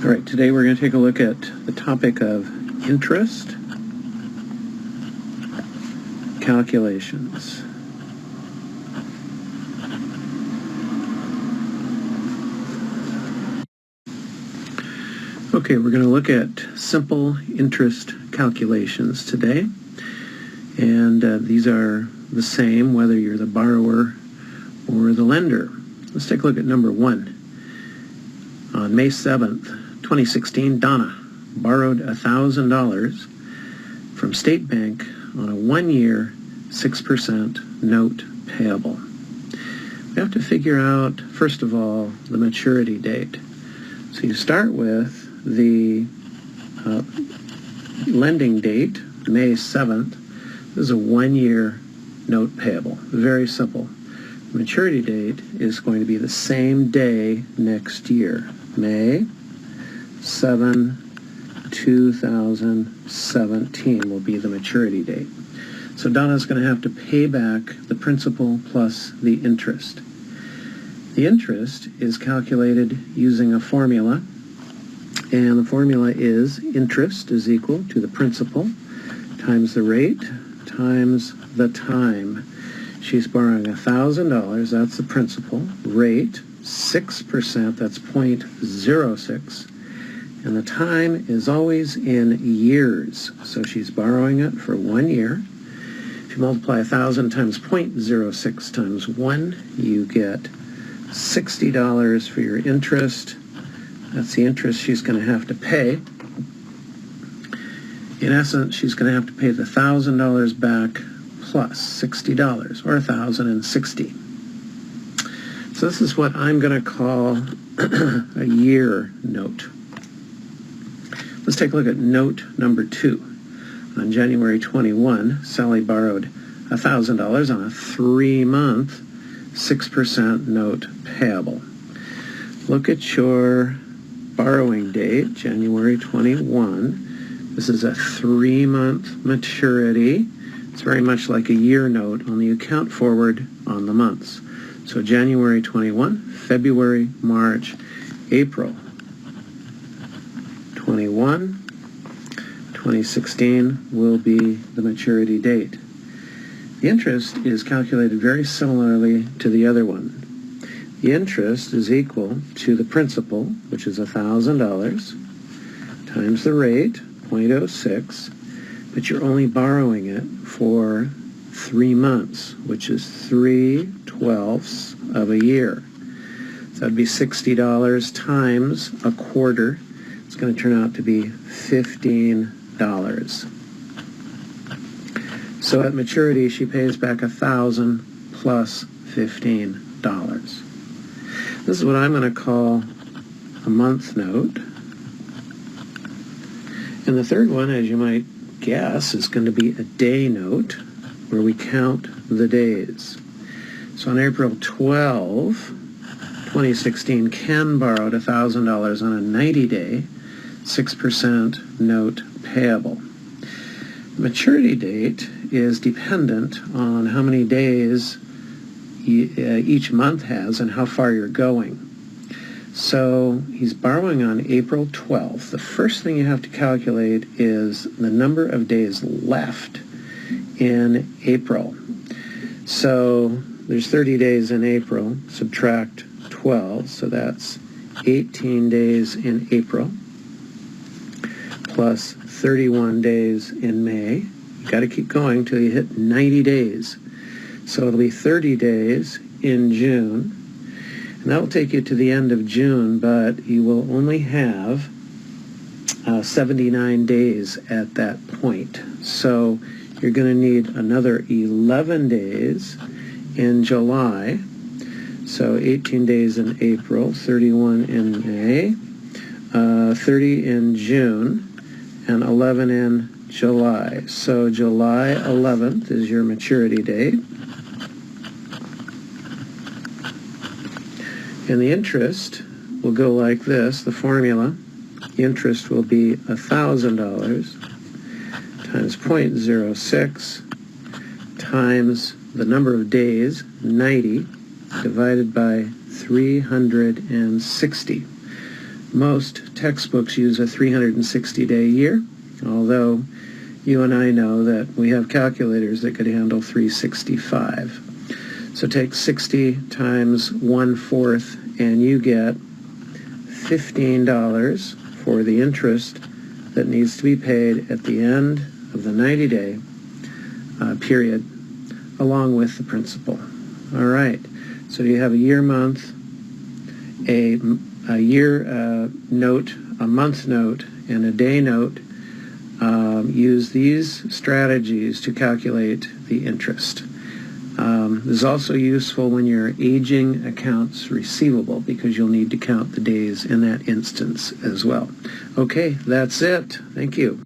All right, today we're going to take a look at the topic of interest calculations. Okay, we're going to look at simple interest calculations today. And these are the same whether you're the borrower or the lender. Let's take a look at number 1. On May 7th, 2016, Donna borrowed $1,000 from State Bank on a 1-year 6% note payable. We have to figure out, first of all, the maturity date. So you start with the lending date, May 7th. This is a 1-year note payable. Very simple. The maturity date is going to be the same day next year. May 7, 2017 will be the maturity date. So Donna's going to have to pay back the principal plus the interest. The interest is calculated using a formula, and the formula is interest is equal to the principal times the rate times the time. She's borrowing $1,000, that's the principal. Rate, 6%, that's 0.06. And the time is always in years. So she's borrowing it for 1 year. If you multiply 1,000 times 0.06 times 1, you get $60 for your interest. That's the interest she's going to have to pay. In essence, she's going to have to pay the $1,000 back plus $60, or $1,060. So this is what I'm going to call a year note. Let's take a look at note number 2. On January 21, Sally borrowed $1,000 on a 3-month 6% note payable. Look at your borrowing date, January 21. This is a 3-month maturity. It's very much like a year note, only you count forward on the months. So January 21, February, March, April 21, 2016 will be the maturity date. The interest is calculated very similarly to the other one. The interest is equal to the principal, which is $1,000, times the rate, 0.06, but you're only borrowing it for 3 months, which is 3/12 of a year. So that'd be $60 times a quarter. It's going to turn out to be $15. So at maturity, she pays back $1,000 plus $15. This is what I'm going to call a month note. And the third one, as you might guess, is going to be a day note, where we count the days. So on April 12, 2016, Ken borrowed $1,000 on a 90-day 6% note payable. The maturity date is dependent on how many days each month has and how far you're going. So he's borrowing on April 12th. The first thing you have to calculate is the number of days left in April. So there's 30 days in April, subtract 12, so that's 18 days in April, plus 31 days in May. You've got to keep going till you hit 90 days. So it'll be 30 days in June, and that will take you to the end of June, but you will only have 79 days at that point. So you're going to need another 11 days in July. So 18 days in April, 31 in May, 30 in June, and 11 in July. So July 11th is your maturity date. And the interest will go like this, the formula. The interest will be $1,000 times 0.06 times the number of days, 90, divided by 360. Most textbooks use a 360-day year, although you and I know that we have calculators that could handle 365. So take 60 times 1/4, and you get $15 for the interest that needs to be paid at the end of the 90-day period, along with the principal. All right, so you have a year month, a year note, a month note, and a day note. Use these strategies to calculate the interest. This is also useful when you're aging accounts receivable, because you'll need to count the days in that instance as well. Okay, that's it. Thank you.